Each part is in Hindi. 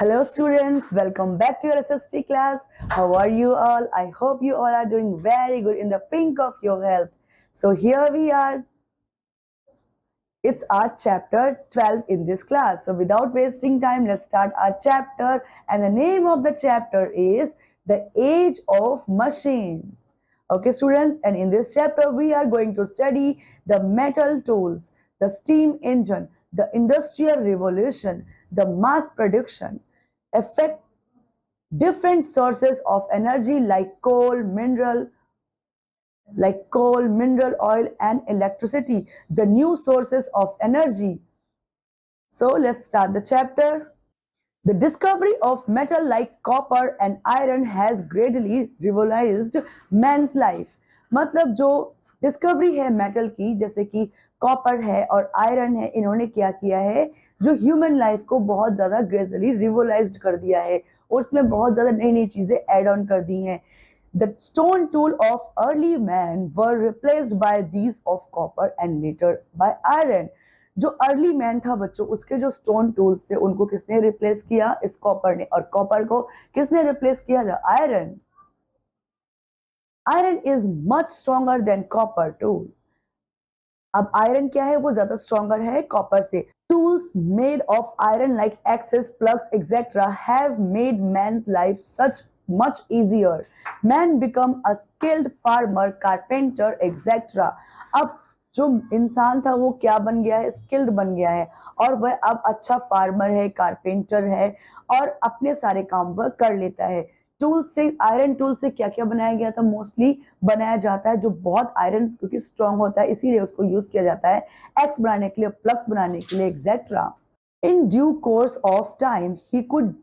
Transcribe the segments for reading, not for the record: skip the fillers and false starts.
Hello students, welcome back to your SST class. How are you all? I hope you all are doing very good in the pink of your health. So here we are. It's our chapter 12 in this class. So without wasting time, let's start our chapter. And the name of the chapter is The Age of Machines. Okay students, and in this chapter we are going to study the metal tools, the steam engine, the industrial revolution, the mass production, effect different sources of energy like coal, mineral oil and electricity, the new sources of energy. So let's start the chapter. The discovery of metal like copper and iron has greatly revolutionized man's life. मतलब जो डिस्कवरी है मेटल की, जैसे कि कॉपर है और आयरन है, इन्होंने क्या किया है, जो ह्यूमन लाइफ को बहुत ज्यादा ग्रेजुअली रिवोलाइज्ड कर दिया है और उसमें बहुत ज्यादा नई नई चीजें ऐड ऑन कर दी हैं. The stone tool of early man were replaced by these of copper and later by iron. जो अर्ली मैन था बच्चों, उसके जो स्टोन टूल्स थे उनको किसने रिप्लेस किया? इस कॉपर ने. और कॉपर को किसने रिप्लेस किया? The iron. Iron is much stronger than copper tool. अब आयरन क्या है? वो ज्यादा स्ट्रॉन्गर है कॉपर से. Tools made of iron like axes, plugs, etc. have made man's life such much easier. Man become a skilled farmer, carpenter, etc. अब जो इंसान था वो क्या बन गया है? स्किल्ड बन गया है और वह अब अच्छा फार्मर है, कारपेंटर है और अपने सारे काम वह कर लेता है. टूल से, आयरन टूल से क्या क्या बनाया गया था? मोस्टली बनाया जाता है जो बहुत आयरन क्योंकि स्ट्रॉन्ग होता है इसीलिए उसको यूज किया जाता है एक्स बनाने के लिए, प्लग्स बनाने के लिए, etcetera. In due course of time he could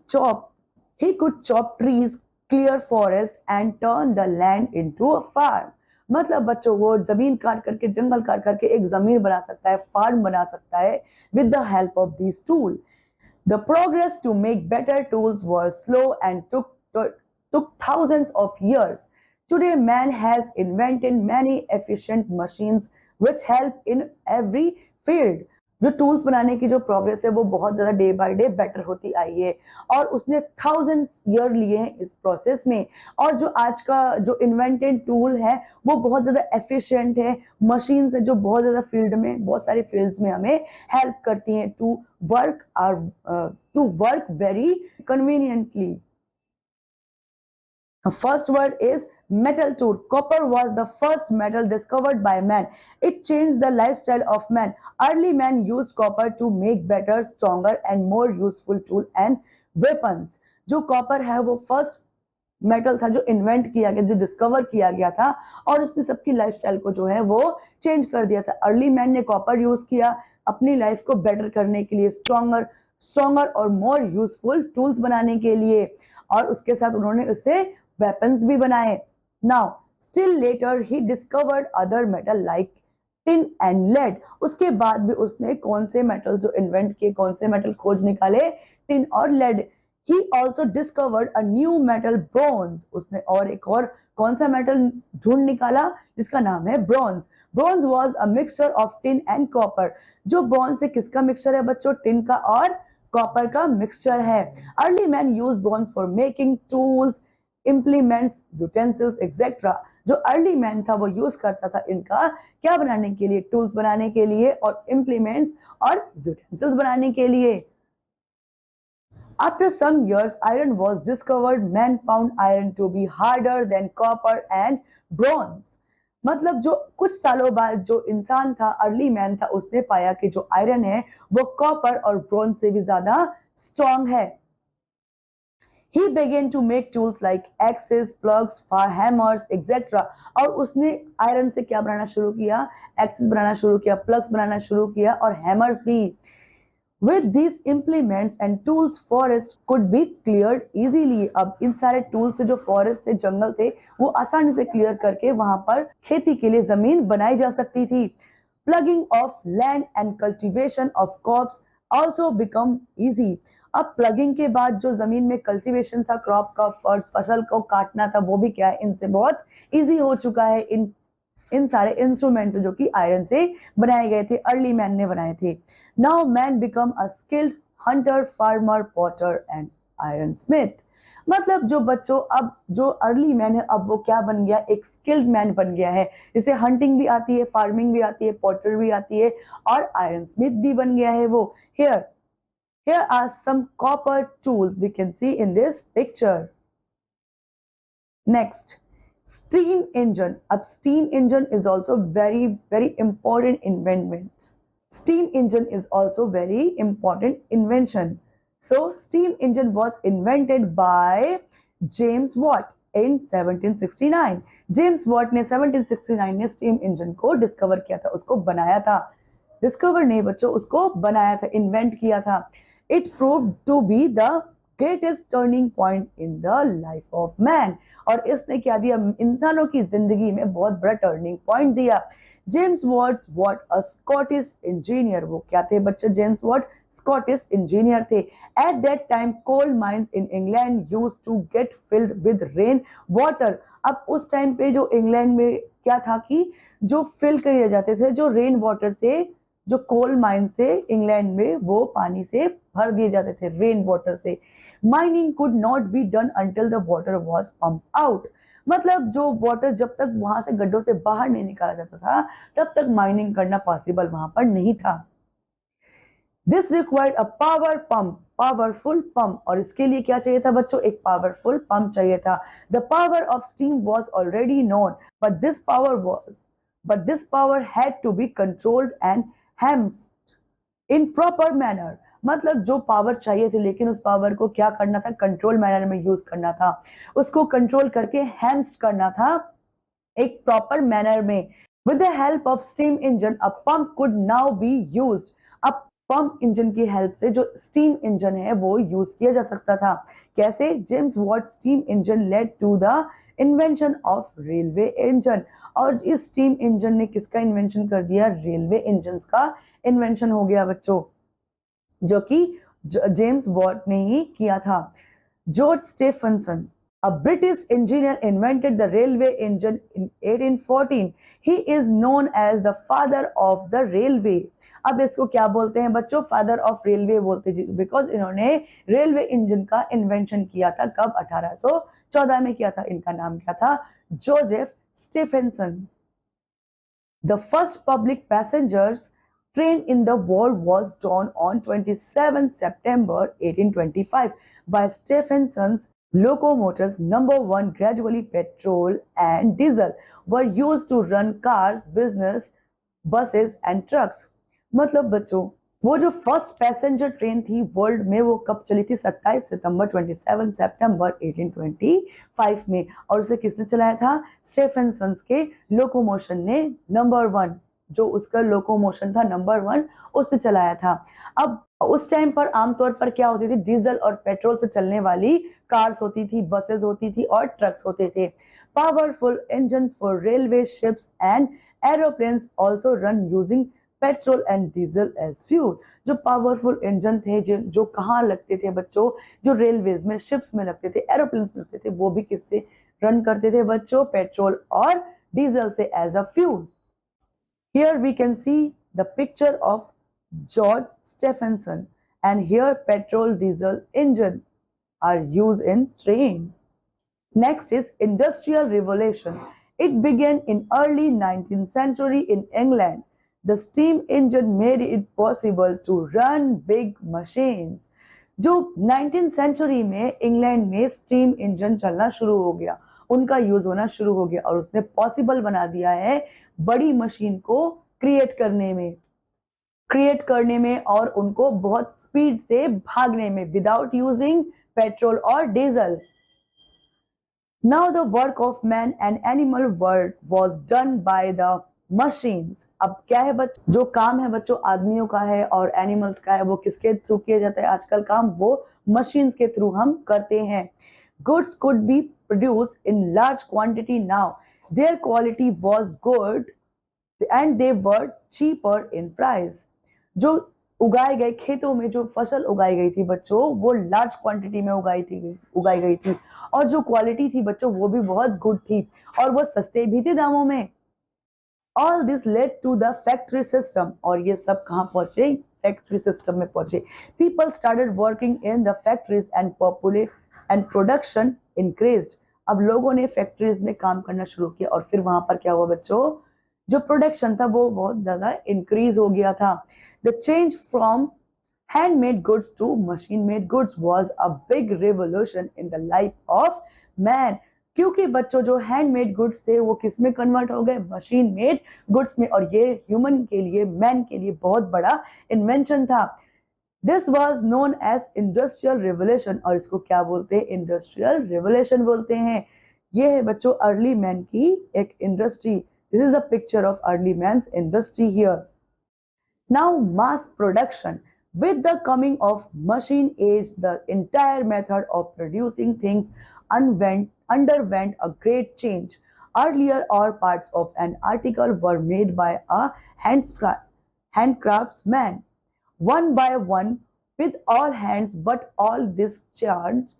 chop trees, clear forest and turn the land into a farm. मतलब बच्चों वो जमीन काट करके, जंगल काट करके एक जमीन बना सकता है, फार्म बना सकता है with the help of these tools. The progress to make better tools was slow and took thousands of years. Today, man has invented many efficient machines which help in every field. जो टूल्स बनाने की जो प्रोग्रेस है वो बहुत ज्यादा डे बाय डे बेटर होती आई है और उसने थाउजेंड ईयर लिए हैं इस प्रोसेस में. और जो आज का जो इन्वेंटेड टूल है वो बहुत ज्यादा एफिशिएंट है, मशीन है जो बहुत ज्यादा फील्ड में, बहुत सारे फील्ड्स में हमें हेल्प करती हैं to work very conveniently. The first word is metal tool. Copper was the first metal discovered by man. It changed the lifestyle of man. Early man used copper to make better, stronger and more useful tool and weapons. जो कॉपर है वो फर्स्ट मेटल था जो इन्वेंट किया गया, जो डिस्कवर किया गया था और उसने सबकी लाइफस्टाइल को जो है वो चेंज कर दिया था. अर्ली मैन ने कॉपर यूज किया अपनी लाइफ को बेटर करने के लिए, स्ट्रॉन्गर और मोर यूजफुल टूल्स बनाने के लिए और उसके साथ उन्होंने उससे वेपन्स भी बनाए. Now still later he discovered other metal like tin and lead. उसके बाद भी उसने कौन से मेटल जो इन्वेंट किए, कौन से मेटल खोज निकाले? टिन और lead. He also discovered a new metal bronze. उसने और एक और कौन सा मेटल ढूंढ निकाला जिसका नाम है bronze. Bronze was a mixture of tin and copper. जो ब्रॉन्ज से किसका मिक्सचर है बच्चों? टिन का और कॉपर का मिक्सचर है. Early man used bronze for making tools, implements, utensils, etc. जो अर्ली मैन था वो यूज करता था इनका क्या बनाने के लिए? टूल्स बनाने के लिए और इम्प्लीमेंट्स और यूटेंसिल्स बनाने के लिए. After some years, iron was discovered. Men found iron to be harder than copper and bronze. मतलब जो कुछ सालों बाद जो इंसान था, अर्ली मैन था, उसने पाया कि जो आयरन है वो कॉपर और ब्रोंज से भी ज्यादा स्ट्रॉन्ग है. He began to make tools like axes, plugs, hammers, etc. और उसने आयरन से क्या बनाना शुरू किया? एक्सेस बनाना शुरू किया, प्लग्स बनाना शुरू किया और हैमर्स भी. With these implements and tools, forest could be cleared easily. अब इन सारे टूल्स से जो फॉरेस्ट से जंगल थे वो आसानी से क्लियर करके वहां पर खेती के लिए जमीन बनाई जा सकती थी. Plugging of land and cultivation of crops also become easy. अब प्लगिंग के बाद जो जमीन में कल्टीवेशन था क्रॉप का, फसल को काटना था, वो भी क्या है इनसे बहुत इजी हो चुका है. इन सारे इंस्ट्रूमेंट्स जो कि आयरन से बनाए गए थे, अर्ली मैन ने बनाए थे. Now man become a skilled Hunter, farmer, Potter and iron Smith. मतलब जो बच्चों अब जो अर्ली मैन है अब वो क्या बन गया, एक स्किल्ड मैन बन गया है, जिसे हंटिंग भी आती है, फार्मिंग भी आती है, पॉटर भी आती है और आयरन स्मिथ भी बन गया है वो। Here are some copper tools we can see in this picture. Next, steam engine. अब steam engine is also very important invention. Steam engine is also very important invention. So steam engine was invented by James Watt in 1769. James Watt ने 1769 में steam engine को डिस्कवर किया था, उसको बनाया था। डिस्कवर नहीं बच्चों, उसको बनाया था, इन्वेंट किया था। It proved to be the greatest turning point in the life of man. और इसने क्या दिया, इंसानों की जिंदगी में बहुत बड़ा टर्निंग पॉइंट दिया। James Watt Watt a Scottish engineer. वो क्या थे बच्चे, जेम्स वॉट स्कॉटिश इंजीनियर थे। At that time coal mines in England used to get filled with rain water. अब उस टाइम पे जो इंग्लैंड में क्या था कि जो फिल किए जाते थे, जो रेन वाटर से, जो कोल माइंस थे इंग्लैंड में, वो पानी से भर दिए जाते थे, रेन वाटर से। Mining could not be done until the water was pump out. मतलब जो वाटर जब तक वहां से गड्ढों से बाहर नहीं निकाला जाता था तब तक माइनिंग करना पॉसिबल वहां पर नहीं था। This required a power pump, powerful pump. और इसके लिए क्या चाहिए था बच्चों, एक पावरफुल पंप चाहिए था। The power of steam was already known but this power had to be controlled and harnessed in proper manner. मतलब जो पावर चाहिए थी लेकिन उस पावर को क्या करना था, कंट्रोल मैनर में यूज करना था, उसको कंट्रोल करके हैम्स्ड करना था एक प्रॉपर मैनर में। With the help of steam engine a pump could now be used. अब पंप इंजन की हेल्प से जो स्टीम इंजन है वो यूज किया जा सकता था। कैसे, James Watt steam engine led to the invention of railway engine. और इस स्टीम इंजन ने किसका इन्वेंशन कर दिया, रेलवे इंजन का इन्वेंशन हो गया बच्चों, जो कि जेम्स वॉट ने ही किया था। George Stephenson, a British engineer, invented the railway engine in 1814. He is known as the father of the railway. अब इसको क्या बोलते हैं बच्चों, फादर ऑफ रेलवे बोलते हैं, बिकॉज इन्होंने रेलवे इंजन का इन्वेंशन किया था। कब, 1814 में किया था। इनका नाम क्या था, Joseph Stephenson. The first public passengers train in the world was drawn on 27 September 1825 by Stephenson's locomotives. Number 1 gradually petrol and diesel were used to run cars, business, buses and trucks. मतलब बच्चों वो जो फर्स्ट पैसेंजर ट्रेन थी वर्ल्ड में वो कब चली थी, 27 सितंबर 27 सितंबर 1825 में। और उसे किसने चलाया था, स्टेफेनसन्स के लोकोमोशन ने। नंबर 1 जो उसका लोकोमोशन था, नंबर 1 उसने चलाया था। अब उस टाइम पर आमतौर पर क्या होती थी, डीजल और पेट्रोल से चलने वाली कार्स होती थी, बसेस होती थी और ट्रक्स होते थे। Powerful engine for railway, ships and aeroplanes also run using petrol and diesel as fuel. जो पावरफुल इंजन थे जो कहाँ लगते थे बच्चों, जो रेलवेज में, शिप्स में लगते थे, एरोप्लेन्स में लगते थे, वो भी किससे रन करते थे बच्चों, पेट्रोल और डीजल से as a fuel. Here we can see the picture of George Stephenson, and here petrol diesel engine are used in train. Next is Industrial Revolution. It began in early 19th century in England. The steam engine made it possible to run big machines. जो 19th सेंचुरी में इंग्लैंड में स्टीम इंजन चलना शुरू हो गया, उनका यूज होना शुरू हो गया और उसने पॉसिबल बना दिया है बड़ी मशीन को क्रिएट करने में और उनको बहुत स्पीड से भागने में, विदाउट यूजिंग पेट्रोल और diesel. Now the work of man and animal world was done by the machines. अब क्या है बच्चों, जो काम है बच्चों आदमियों का है और एनिमल्स का है, वो किसके थ्रू किया जाता है आजकल काम, वो मशीन्स के थ्रू हम करते हैं। Goods could be produced in large quantity now. Their quality was good and they were cheaper in price. जो उगाए गए खेतों में जो फसल उगाई गई थी बच्चों, वो लार्ज क्वांटिटी में उगाई गई थी और जो क्वालिटी थी बच्चों वो भी बहुत गुड थी और वो सस्ते भी थे दामों में all this led to the factory system, और ये सब कहाँ पहुंचे, फैक्ट्री सिस्टम में पहुंचे. People started working in the factories and populate and production increased. अब लोगों ने फैक्ट्रीज में काम करना शुरू किया और फिर वहां पर क्या हुआ बच्चों, जो प्रोडक्शन था वो बहुत ज्यादा इंक्रीज हो गया था. The change from handmade goods to machine made goods was a big revolution in the life of man. क्योंकि बच्चों जो हैंडमेड गुड्स थे वो किस में कन्वर्ट हो गए, मशीन मेड गुड्स में, और ये ह्यूमन के लिए, मैन के लिए बहुत बड़ा इन्वेंशन था. This was known as industrial revolution, और इसको क्या बोलते हैं, इंडस्ट्रियल रिवोल्यूशन बोलते हैं. ये है बच्चों अर्ली मैन की एक industry. This is the picture of early man's industry here. Now mass production. With the coming of machine age, the entire method of producing things underwent a great change. Earlier, all parts of an article were made by a handcraftsman, one by one, with all hands. But all this charged,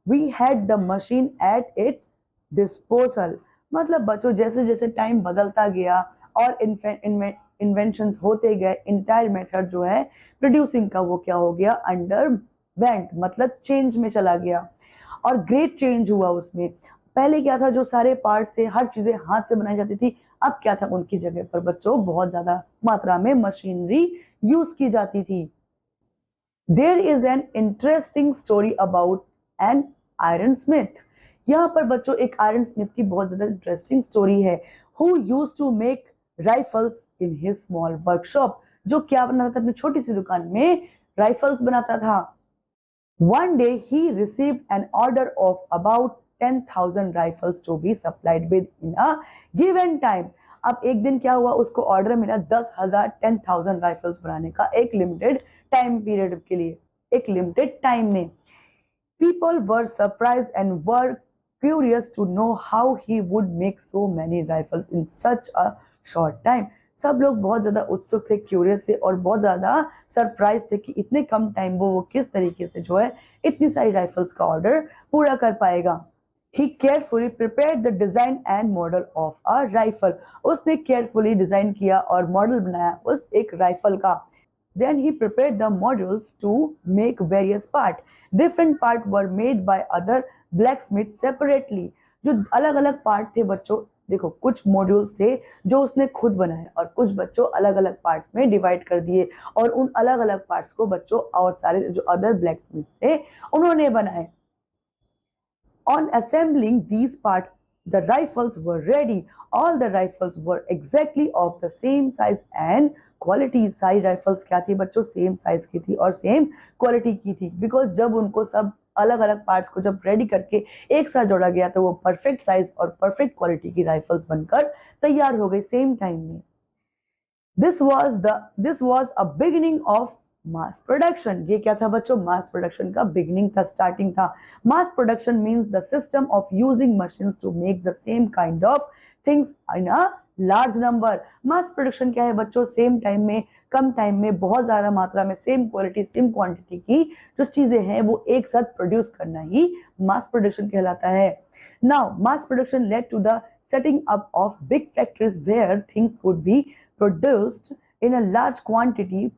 we had the machine at its disposal. मतलब बच्चों जैसे जैसे टाइम बदलता गया और इन्वेंशंस होते गए, इंटायर मेथड जो है प्रोड्यूसिंग का वो क्या हो गया, अंडरवेंट, मतलब चेंज में चला गया, और ग्रेट चेंज हुआ उसमें. पहले क्या था, जो सारे पार्ट थे, हर चीजें हाथ से बनाई जाती थी. अब क्या था, उनकी जगह पर बच्चों बहुत ज्यादा मात्रा में मशीनरी यूज की जाती थी. There is an interesting story about an iron smith. यहाँ पर बच्चों एक आयरन स्मिथ की बहुत ज्यादा इंटरेस्टिंग स्टोरी है. Who used to make rifles in his small workshop, जो क्या बनाता था, अपनी छोटी सी दुकान में राइफल्स बनाता था. One day he received an order of about 10,000 rifles to be supplied with in a given time. अब एक दिन क्या हुआ, उसको ऑर्डर मिला 10,000 राइफल्स बनाने का, एक लिमिटेड टाइम पीरियड के लिए, एक लिमिटेड टाइम में. People were surprised and were curious to know how he would make so many rifles in such a short time. सब लोग बहुत ज्यादा उत्सुक थे, क्यूरियस थे, और बहुत ज्यादा सरप्राइज थे कि इतने कम टाइम वो किस तरीके से जो है इतनी सारी राइफल्स का ऑर्डर पूरा कर पाएगा. He carefully prepared the design and model of a rifle. उसने केयरफुली डिजाइन किया और मॉडल बनाया उस एक राइफल का. Then he prepared the modules to make various parts. Different parts were made by other blacksmiths separately. जो अलग अलग पार्ट थे बच्चों, देखो कुछ मॉड्यूल्स थे जो उसने खुद बनाए और कुछ बच्चों अलग अलग पार्ट्स में डिवाइड कर दिए, और उन अलग अलग पार्ट्स को बच्चों और सारे जो अदर ब्लैकस्मिथ थे उन्होंने बनाए. On assembling these parts, the rifles were ready. All the rifles were exactly of the same size and quality. सारी राइफल्स क्या थी बच्चों, सेम साइज की थी और सेम क्वालिटी की थी. बिकॉज जब उनको सब अलग अलग पार्ट्स को जब रेडी करके एक साथ जोड़ा गया तो वो परफेक्ट साइज और परफेक्ट क्वालिटी की राइफल्स बनकर तैयार हो गई सेम टाइम में. This was a beginning of mass production. ये क्या था बच्चों, mass production का beginning था, starting था. Mass production means the system of using machines to make the same kind of things in a large number. Mass production क्या है बच्चों, सेम टाइम में, कम टाइम में, बहुत ज्यादा मात्रा में, सेम क्वालिटी, सेम क्वांटिटी की जो चीजें हैं वो एक साथ प्रोड्यूस करना ही mass production कहलाता है. Now, mass production led to the setting up of big factories where things could be produced in a large quantity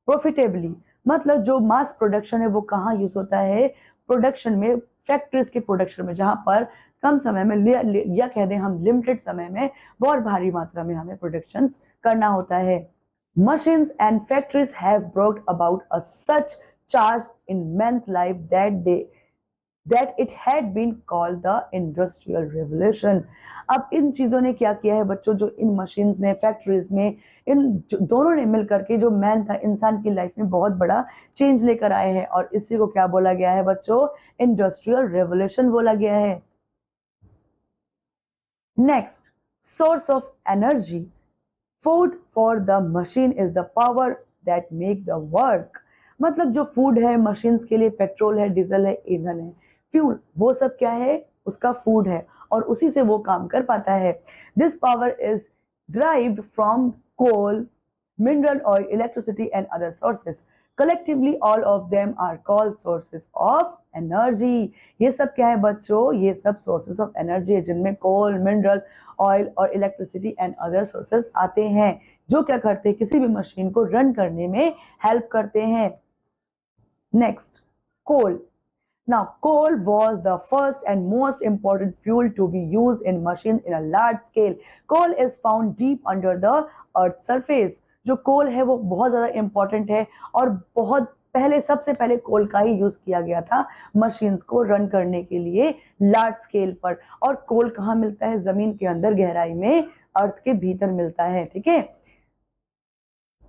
profitably. मतलब जो मास प्रोडक्शन है वो कहाँ यूज होता है, प्रोडक्शन में, फैक्ट्रीज के प्रोडक्शन में, जहां पर कम समय में या कह दें हम लिमिटेड समय में बहुत भारी मात्रा में हमें प्रोडक्शन करना होता है. Machines and factories have brought about a such change in man's life that it had been called the industrial revolution. अब इन चीजों ने क्या किया है बच्चों, जो इन मशीन्स ने, फैक्ट्रीज में, इन दोनों ने मिलकर के जो मैन था, इंसान की लाइफ में बहुत बड़ा चेंज लेकर आए हैं, और इसी को क्या बोला गया है बच्चों, इंडस्ट्रियल रेवोल्यूशन बोला गया है. Next, source of energy. Food for the machine is the power that make the work. मतलब जो फूड है मशीन्स के लिए, पेट्रोल है, डीजल है, ईंधन है, फ्यूल, वो सब क्या है, उसका फूड है, और उसी से वो काम कर पाता है. This power is derived from coal, mineral oil, electricity and other sources. Collectively, all of them are called sources of energy. ये सब क्या है बच्चों? ये सब sources of energy है, जिनमें coal, mineral, oil और electricity and other sources आते हैं, जो क्या करते हैं, किसी भी मशीन को रन करने में हेल्प करते हैं. Next, coal. Now, coal was the first and most important fuel to be used in machines in a large scale. Coal is found deep under the earth surface. जो coal है वो बहुत ज़्यादा important है और बहुत पहले, सबसे पहले कोल का ही यूज किया गया था मशीन्स को रन करने के लिए लार्ज स्केल पर. और कोल कहाँ मिलता है? जमीन के अंदर गहराई में, अर्थ के भीतर मिलता है. ठीक है.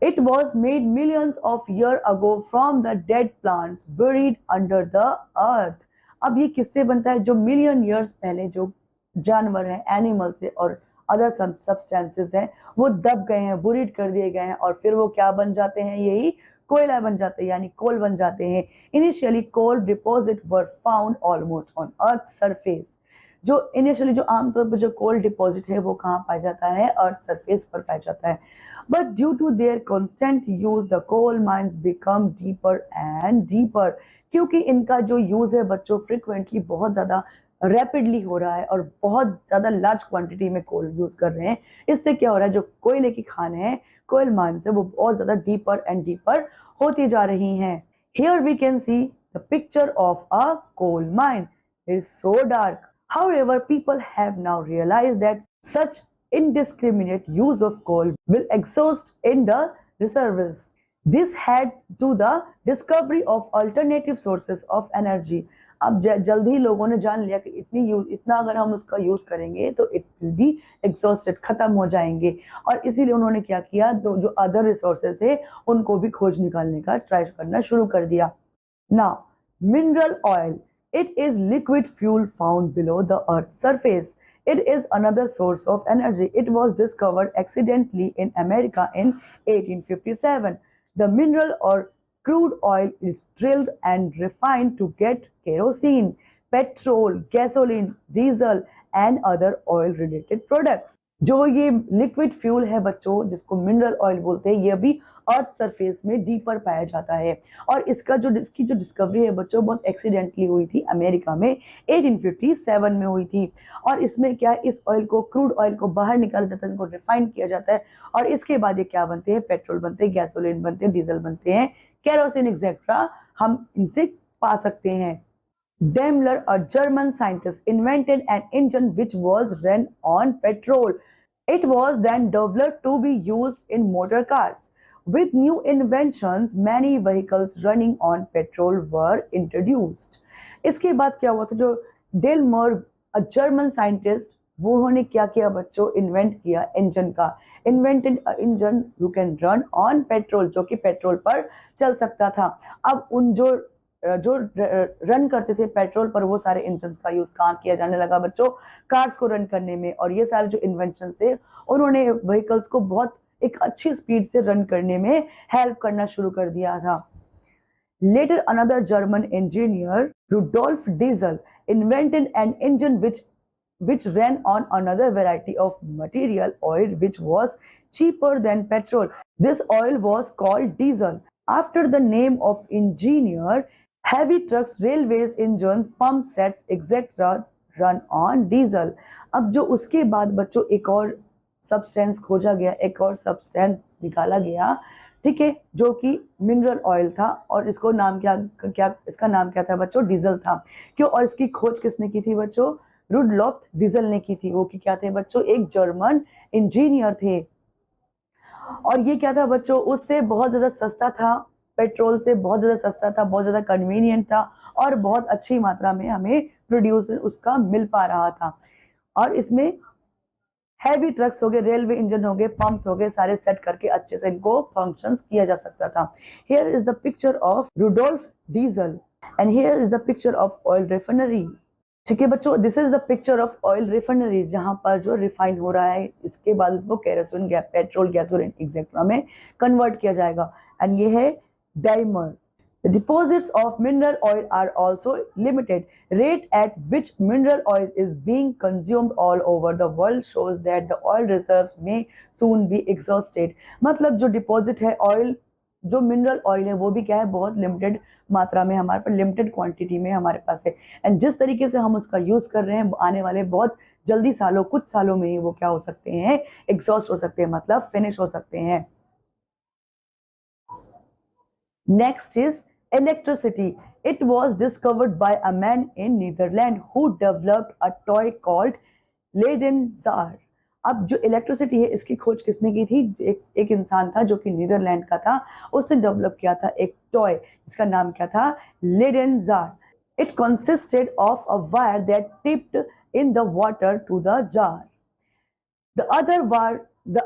It was made millions of years ago from the dead plants buried under the earth. अब ये किससे बनता है? जो मिलियन ईयर्स पहले जो जानवर हैं, एनिमल्स है और अदर सब्सटेंसेस हैं, वो दब गए हैं, बुरीड कर दिए गए हैं और फिर वो क्या बन जाते हैं? यही कोयला बन जाते हैं, यानी कोल बन जाते हैं. Initially coal deposit were found almost on earth surface. जो इनिशियली जो आमतौर पर जो कोल डिपॉजिट है वो कहाँ पाया जाता है? अर्थ सरफेस पर पाया जाता है. But due to their constant use the coal mines become deeper and deeper. क्योंकि इनका जो यूज है बच्चों फ्रिक्वेंटली बहुत ज्यादा रैपिडली हो रहा है और बहुत ज्यादा लार्ज क्वांटिटी में कोल यूज कर रहे हैं, इससे क्या हो रहा है? जो कोयले की खान है, कोयल माइंस है, वो बहुत ज्यादा डीपर एंड डीपर होती जा रही हैं. Here we can see the picture of a coal mine. It is so dark. However, people have now realized that such indiscriminate use of coal will exhaust in the reservoirs. This had to the discovery of alternative sources of energy. अब जल्द ही लोगों ने जान लिया कि इतना अगर हम उसका यूज करेंगे तो इट विल बी एग्जॉस्टेड, खत्म हो जाएंगे. और इसीलिए उन्होंने क्या किया? तो जो अदर रिसोर्सेज है उनको भी खोज निकालने का ट्राई करना शुरू कर दिया. Now, mineral oil. It is liquid fuel found below the Earth's surface. It is another source of energy. It was discovered accidentally in America in 1857. The mineral or crude oil is drilled and refined to get kerosene, petrol, gasoline, diesel, and other oil-related products. जो ये लिक्विड फ्यूल है बच्चों, जिसको मिनरल ऑयल बोलते हैं, ये भी अर्थ सरफेस में डीपर पाया जाता है. और इसकी जो डिस्कवरी है बच्चों बहुत एक्सीडेंटली हुई थी अमेरिका में 1857 में हुई थी. और इसमें क्या है? इस ऑयल को, क्रूड ऑयल को बाहर निकाला जाता है, इनको रिफाइन किया जाता है और इसके बाद ये क्या बनते हैं? पेट्रोल बनते हैं, गैसोलीन बनते हैं, डीजल बनते हैं, केरोसिन एक्सेट्रा हम इनसे पा सकते हैं. Daimler, a German scientist, invented an engine which was run on petrol. It was then developed to be used in motor cars. With new inventions, many vehicles running on petrol were introduced. इसके बाद क्या हुआ था? जो डेलमर, a German scientist, वो उन्होंने क्या किया बच्चों? इन्वेंट किया इंजन का. Invented engine you can run on petrol, जो कि पेट्रोल पर चल सकता था. अब उन जो रन करते थे पेट्रोल पर, वो सारे इंजन्स का यूज कहाँ किया जाने लगा बच्चों? कार्स को रन करने में. और ये सारे जो इन्वेंशन थे उन्होंने व्हीकल्स को बहुत एक अच्छी स्पीड से रन करने में हेल्प करना शुरू कर दिया था. Later, another German engineer, Rudolf Diesel, invented an engine which ran on another variety of material oil which was cheaper than petrol. This oil was called diesel. After the name of engineer, heavy trucks, railways, engines, pump sets, etc. run on diesel. अब जो उसके बाद बच्चों एक और सब्सटेंस खोजा गया, एक और सब्सटेंस निकाला गया, ठीक है, जो कि मिनरल ऑयल था. और इसको नाम इसका नाम क्या था बच्चों? डीजल था. क्यों? और इसकी खोज किसने की थी बच्चों? रुडलॉफ डीजल ने की थी. वो कि क्या थे बच्चों? एक जर्मन इंजीनियर थे. और ये क्या था बच्चों? उससे बहुत ज्यादा सस्ता था, पेट्रोल से बहुत ज्यादा सस्ता था, बहुत ज्यादा कन्वीनियंट था और बहुत अच्छी मात्रा में हमें प्रोड्यूस उसका मिल पा रहा था. और इसमें हैवी ट्रक्स हो गए, रेलवे इंजन हो गए, पंप्स हो गए, सारे सेट करके अच्छे से इनको फंक्शंस किया जा सकता था. Here is the picture of Rudolf Diesel and here is the picture of oil refinery. ठीक है बच्चों, this is the picture of oil refinery, जहां पर जो रिफाइन हो रहा है, इसके बाद उसको केरोसिन, पेट्रोल, गैसोलीन एक्सेट्रा में कन्वर्ट किया जाएगा. एंड ये है dimer. The deposits of mineral oil are also limited. Rate at which mineral oil is being consumed all over the world shows that the oil reserves may soon be exhausted. मतलब जो डिपॉजिट है ऑयल जो मिनरल ऑयल है वो भी क्या है, बहुत लिमिटेड मात्रा में हमारे पास, लिमिटेड क्वांटिटी में हमारे पास है। एंड जिस तरीके से हम उसका यूज कर रहे हैं, आने वाले बहुत जल्दी सालों, कुछ सालों में ही वो क्या हो सकते हैं, एग्जॉस्ट हो सकते हैं, मतलब फिनिश हो सकते हैं। Next is electricity. It was discovered by a man in Netherlands who developed a toy called Leyden Jar. अब जो इलेक्ट्रिसिटी है इसकी खोज किसने की थी, एक इंसान था जो कि नीदरलैंड का था, उसने डेवलप किया था एक टॉय जिसका नाम क्या था, Leyden jar. It consisted of a wire that tipped in the water to the jar. The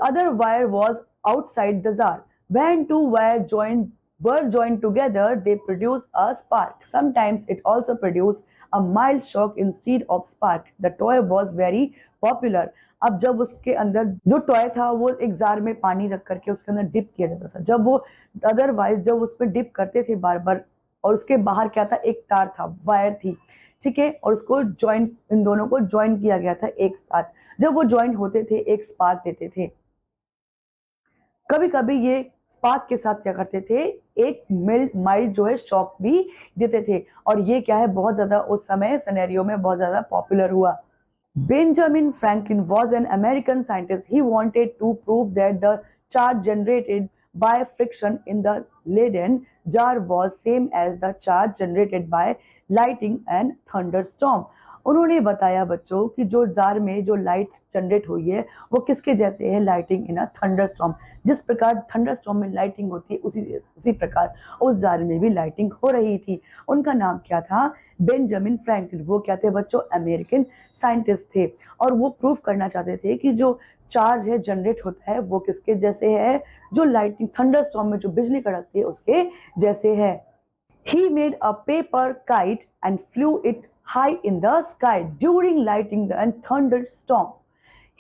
other wire was outside the jar. When two wires were joined together, they produce a spark. Sometimes it also produced a mild shock instead of spark. The toy was very popular. अब जब उसके अंदर जो टॉय था वो एक जार में पानी रख करके उसके अंदर डिप किया जाता था, जब वो अदरवाइज जब उसमें डिप करते थे बार बार, और उसके बाहर क्या था, एक तार था, वायर थी, ठीक है, और उसको ज्वाइन, इन दोनों को ज्वाइन किया गया था एक साथ। जब वो ज्वाइन होते थे एक स्पार्क देते थे। कभी कभी ये स्पार्क के साथ क्या करते थे, एक माइल्ड जो है शॉक भी देते थे, और ये क्या है, बहुत ज्यादा उस समय सिनेरियो में बहुत ज्यादा पॉपुलर हुआ। Benjamin Franklin was an American scientist. He wanted to prove that the charge generated by friction in the Leyden jar was same as the charge generated by lightning and thunderstorm. उन्होंने बताया बच्चों कि जो जार में जो लाइट जनरेट हुई है वो किसके जैसे है, लाइटिंग इन अ थंडरस्टॉर्म। जिस प्रकार थंडरस्टॉर्म में लाइटिंग होती है उसी प्रकार उस जार में भी लाइटिंग हो रही थी। उनका नाम क्या था, बेंजामिन फ्रैंकलिन। वो क्या थे बच्चों, अमेरिकन साइंटिस्ट थे, और वो प्रूव करना चाहते थे कि जो चार्ज है जनरेट होता है वो किसके जैसे है, जो लाइटिंग थंडरस्टॉर्म में जो बिजली कड़कती है उसके जैसे है। He made a paper kite and flew it high in the sky during lightning and thunderstorm.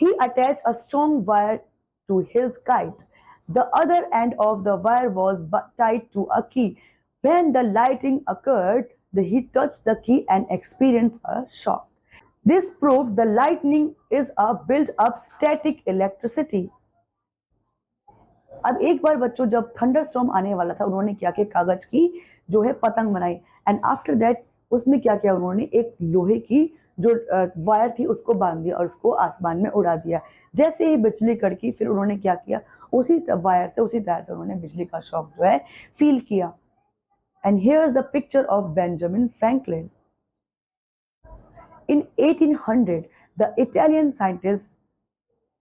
He attached a strong wire to his kite. The other end of the wire was tied to a key. When the lightning occurred, he touched the key and experienced a shock. This proved the lightning is a built-up static electricity. अब एक बार बच्चों जब थंडरस्टॉर्म आने वाला था, उन्होंने क्या किया, कागज की जो है पतंग बनाई, एंड आफ्टर दैट उसमें क्या किया, उन्होंने एक लोहे की जो वायर थी उसको बांध दिया और उसको आसमान में उड़ा दिया। जैसे ही बिजली कड़की, फिर उन्होंने क्या किया, उसी वायर से, उसी तार से उन्होंने बिजली का शॉक जो है फील किया। And here is the picture of Benjamin Franklin. In 1800, the Italian scientist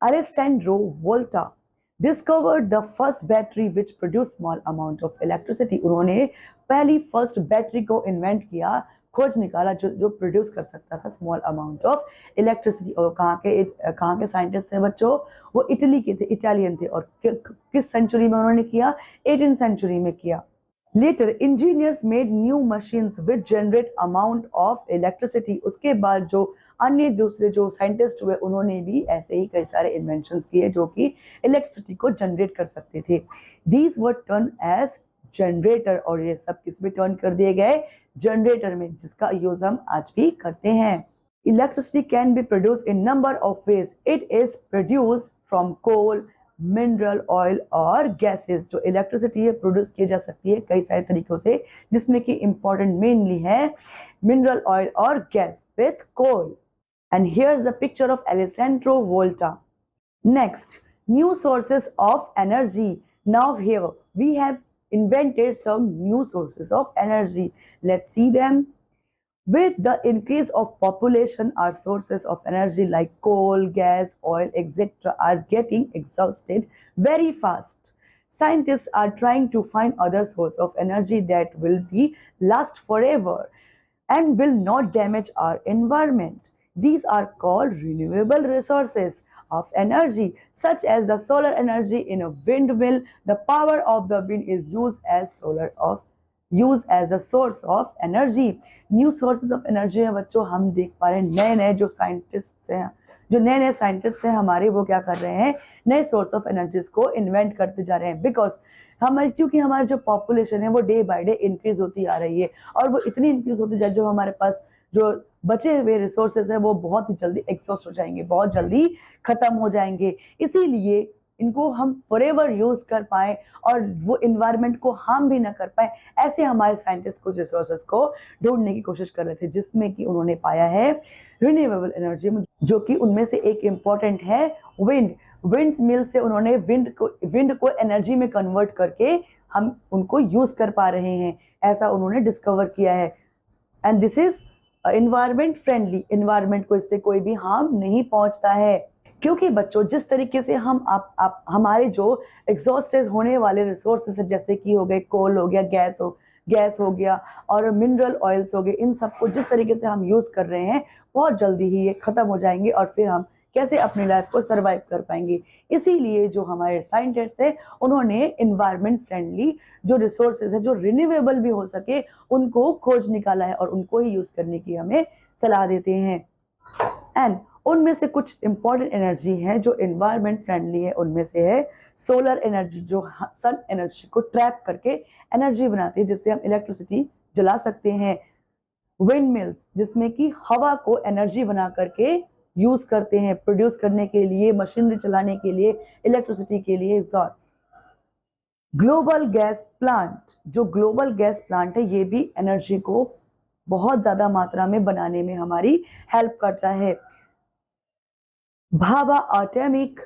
Alessandro Volta discovered the first battery which produced small amount of electricity. उन्होंने पहली फर्स्ट बैटरी को इन्वेंट किया, खोज निकाला जो प्रोड्यूस कर सकता था स्मॉल अमाउंट ऑफ इलेक्ट्रिसिटी। और कहाँ के साइंटिस्ट थे बच्चों, वो इटली के थे, इटालियन थे, और किस सेंचुरी में उन्होंने किया, 18th सेंचुरी में किया। Later, engineers made new machines which generate amount of electricity. उसके बाद जो अन्य दूसरे जो साइंटिस्ट हुए उन्होंने भी ऐसे ही कई सारे इन्वेंशंस किए जो कि इलेक्ट्रिसिटी को जनरेट कर सकते थे। These were turned as generator, और ये सब किस में टर्न कर दिए गए, जनरेटर में, जिसका यूज हम आज भी करते हैं। Electricity can be produced in number of ways. It is produced from coal, mineral oil और गैसेस। जो इलेक्ट्रिसिटी है प्रोड्यूस की जा सकती है कई सारे तरीकों से, जिसमें कि इंपॉर्टेंट मेनली है मिनरल ऑयल और gas with coal. And here is the picture of Alessandro Volta. Next, new sources of energy. Now here we have invented some new sources of energy. Let's see them. With the increase of population, our sources of energy like coal, gas, oil, etc. are getting exhausted very fast. Scientists are trying to find other source of energy that will be last forever and will not damage our environment. These are called renewable resources of energy, such as the solar energy in a windmill. The power of the wind is used as a source of energy. New sources of energy है बच्चों, हम देख पा रहे हैं नए नए जो साइंटिस्ट हैं, जो नए नए साइंटिस्ट हैं हमारे, वो क्या कर रहे हैं, नए सोर्स ऑफ एनर्जीज को इन्वेंट करते जा रहे हैं। बिकॉज क्योंकि हमारी जो पॉपुलेशन है वो डे बाय डे इंक्रीज होती आ रही है, और वो इतनी इंक्रीज होती जा रही है, जो हमारे पास जो बचे हुए रिसोर्सेज है वो बहुत ही जल्दी एग्जॉस्ट हो जाएंगे, बहुत जल्दी खत्म हो जाएंगे। इसीलिए इनको हम फॉरएवर यूज कर पाए और वो इन्वायरमेंट को हार्म भी ना कर पाए, ऐसे हमारे साइंटिस्ट कुछ रिसोर्सेज को ढूंढने की कोशिश कर रहे थे, जिसमें कि उन्होंने पाया है रिन्यूएबल एनर्जी, जो कि उनमें से एक इम्पॉर्टेंट है विंड। विंड मिल से उन्होंने विंड को एनर्जी में कन्वर्ट करके हम उनको यूज कर पा रहे हैं, ऐसा उन्होंने डिस्कवर किया है। And this is environment friendly, environment को इससे कोई भी हार्म नहीं पहुंचता है। क्योंकि बच्चों जिस तरीके से हम आप हमारे जो एग्जॉस्टेड होने वाले रिसोर्सेज है, जैसे कि हो गए कोल हो गया, गैस हो गया और मिनरल ऑयल्स हो गए, इन सबको जिस तरीके से हम यूज कर रहे हैं बहुत जल्दी ही ये खत्म हो जाएंगे और फिर हम कैसे अपनी लाइफ को सरवाइव कर पाएंगे। इसीलिए जो हमारे साइंटिस्ट है उन्होंने एनवायरमेंट फ्रेंडली जो रिसोर्सेज है, जो रिन्यूएबल भी हो सके, उनको खोज निकाला है और उनको ही यूज करने की हमें सलाह देते हैं। एंड उनमें से कुछ इंपॉर्टेंट एनर्जी है जो एनवायरमेंट फ्रेंडली है, उनमें से है सोलर एनर्जी, जो सन एनर्जी को ट्रैप करके एनर्जी बनाती है जिससे हम इलेक्ट्रिसिटी जला सकते हैं। विंड मिल्स, जिसमें कि हवा को एनर्जी बना करके यूज करते हैं प्रोड्यूस करने के लिए, मशीनरी चलाने के लिए, इलेक्ट्रिसिटी के लिए। ग्लोबल गैस प्लांट, जो ग्लोबल गैस प्लांट है ये भी एनर्जी को बहुत ज्यादा मात्रा में बनाने में हमारी हेल्प करता है। भाभा एटॉमिक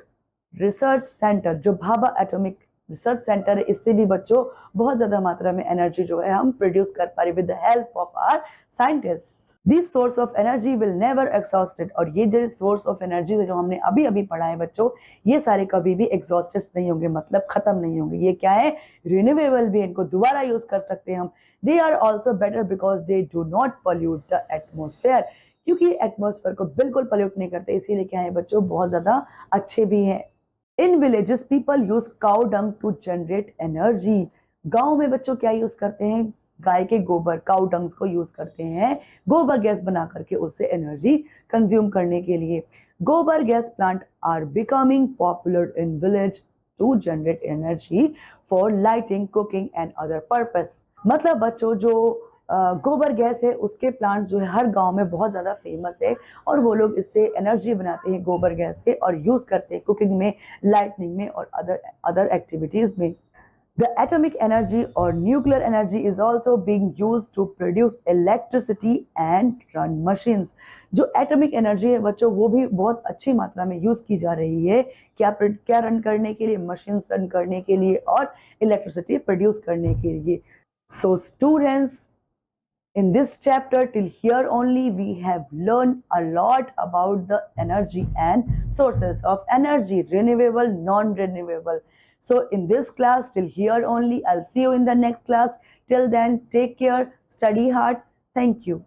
रिसर्च सेंटर, जो भाभा एटॉमिक रिसर्च सेंटर है, इससे भी बच्चों बहुत ज्यादा मात्रा में एनर्जी जो है हम प्रोड्यूस कर पा रहे with the help of our scientist. This source of energy will never exhausted, और ये जो सोर्स ऑफ एनर्जी है जो हमने अभी अभी पढ़ा है बच्चों, ये सारे कभी भी एग्जॉस्टेड नहीं होंगे, मतलब खत्म नहीं होंगे। ये क्या है, रिन्यूएबल भी, इनको दोबारा यूज कर सकते हैं हम। They are also better because they do not pollute the atmosphere, क्योंकि एटमोस्फेयर को बिल्कुल पॉल्यूट नहीं करते, इसीलिए क्या है बच्चों, बहुत ज्यादा अच्छे भी हैं। In villages people use cow dung to generate energy, गांव में बच्चों क्या यूज करते हैं, गाय के गोबर, काउ डंग्स को यूज करते हैं गोबर गैस बना करके उससे एनर्जी कंज्यूम करने के लिए। Gobar gas plant are becoming popular in village to generate energy for lighting, cooking and other purpose. मतलब बच्चों जो गोबर गैस है उसके प्लांट जो है हर गांव में बहुत ज्यादा फेमस है और वो लोग इससे एनर्जी बनाते हैं गोबर गैस से और यूज करते हैं कुकिंग में, लाइटनिंग में और अदर एक्टिविटीज में। The atomic energy or nuclear energy is also being used to produce electricity and run machines. जो एटॉमिक एनर्जी है बच्चों वो भी बहुत अच्छी मात्रा में यूज की जा रही है, क्या रन करने के लिए, मशीन्स रन करने के लिए और इलेक्ट्रिसिटी प्रोड्यूस करने के लिए। So students, in this chapter till here only we have learned a lot about the energy and sources of energy, renewable, non-renewable. So in this class till here only, I'll see you in the next class. Till then, take care, study hard. Thank you.